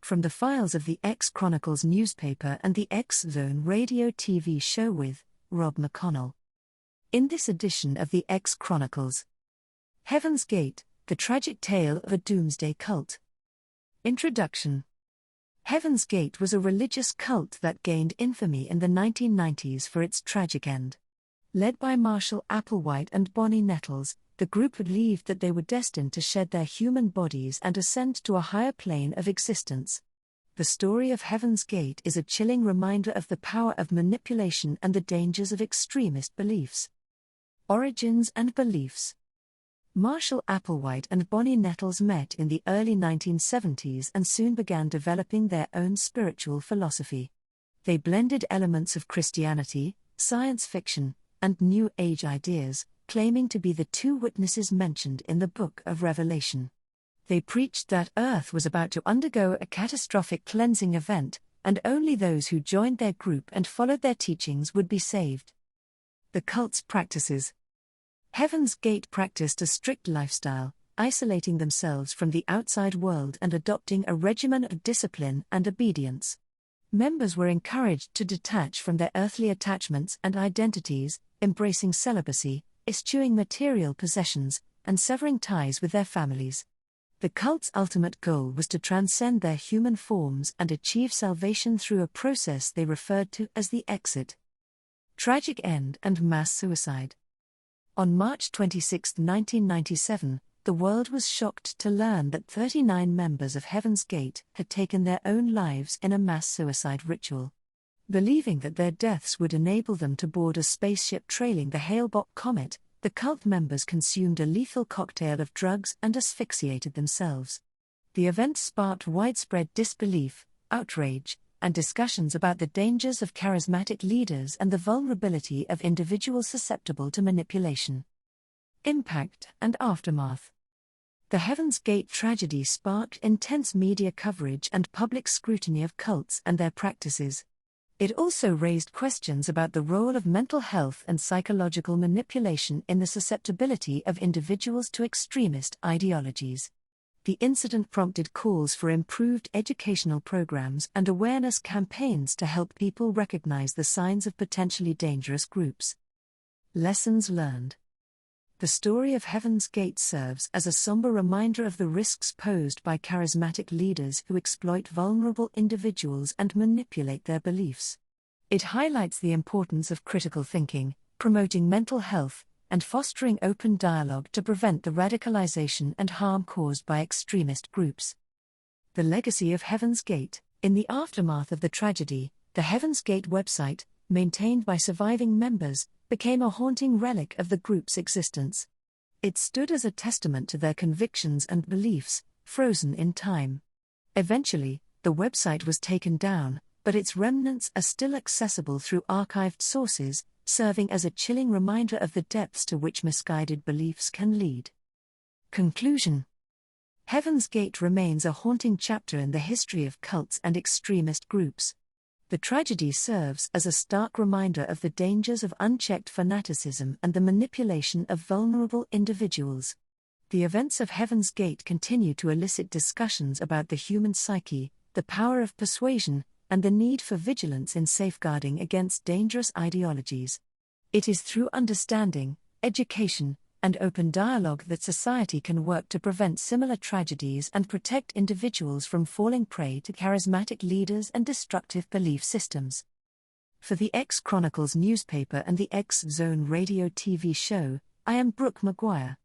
From the files of the X-Chronicles newspaper and the X-Zone radio TV show with Rob McConnell. In this edition of the X-Chronicles, Heaven's Gate, the tragic tale of a Doomsday cult. Introduction. Heaven's Gate was a religious cult that gained infamy in the 1990s for its tragic end. Led by Marshall Applewhite and Bonnie Nettles, the group believed that they were destined to shed their human bodies and ascend to a higher plane of existence. The story of Heaven's Gate is a chilling reminder of the power of manipulation and the dangers of extremist beliefs. Origins and beliefs. Marshall Applewhite and Bonnie Nettles met in the early 1970s and soon began developing their own spiritual philosophy. They blended elements of Christianity, science fiction, and New Age ideas, claiming to be the two witnesses mentioned in the Book of Revelation. They preached that Earth was about to undergo a catastrophic cleansing event, and only those who joined their group and followed their teachings would be saved. The cult's practices. Heaven's Gate practiced a strict lifestyle, isolating themselves from the outside world and adopting a regimen of discipline and obedience. Members were encouraged to detach from their earthly attachments and identities, embracing celibacy, eschewing material possessions, and severing ties with their families. The cult's ultimate goal was to transcend their human forms and achieve salvation through a process they referred to as the exit. Tragic end and mass suicide. On March 26, 1997, the world was shocked to learn that 39 members of Heaven's Gate had taken their own lives in a mass suicide ritual. Believing that their deaths would enable them to board a spaceship trailing the Hale-Bopp comet, the cult members consumed a lethal cocktail of drugs and asphyxiated themselves. The event sparked widespread disbelief, outrage, and discussions about the dangers of charismatic leaders and the vulnerability of individuals susceptible to manipulation. Impact and aftermath. The Heaven's Gate tragedy sparked intense media coverage and public scrutiny of cults and their practices. It also raised questions about the role of mental health and psychological manipulation in the susceptibility of individuals to extremist ideologies. The incident prompted calls for improved educational programs and awareness campaigns to help people recognize the signs of potentially dangerous groups. Lessons learned. The story of Heaven's Gate serves as a somber reminder of the risks posed by charismatic leaders who exploit vulnerable individuals and manipulate their beliefs. It highlights the importance of critical thinking, promoting mental health, and fostering open dialogue to prevent the radicalization and harm caused by extremist groups. The legacy of Heaven's Gate. In the aftermath of the tragedy, the Heaven's Gate website, maintained by surviving members, became a haunting relic of the group's existence. It stood as a testament to their convictions and beliefs, frozen in time. Eventually, the website was taken down, but its remnants are still accessible through archived sources, serving as a chilling reminder of the depths to which misguided beliefs can lead. Conclusion. Heaven's Gate remains a haunting chapter in the history of cults and extremist groups. The tragedy serves as a stark reminder of the dangers of unchecked fanaticism and the manipulation of vulnerable individuals. The events of Heaven's Gate continue to elicit discussions about the human psyche, the power of persuasion, and the need for vigilance in safeguarding against dangerous ideologies. It is through understanding, education, and open dialogue that society can work to prevent similar tragedies and protect individuals from falling prey to charismatic leaders and destructive belief systems. For the X-Chronicles newspaper and the X-Zone radio TV show, I am Brooke McGuire.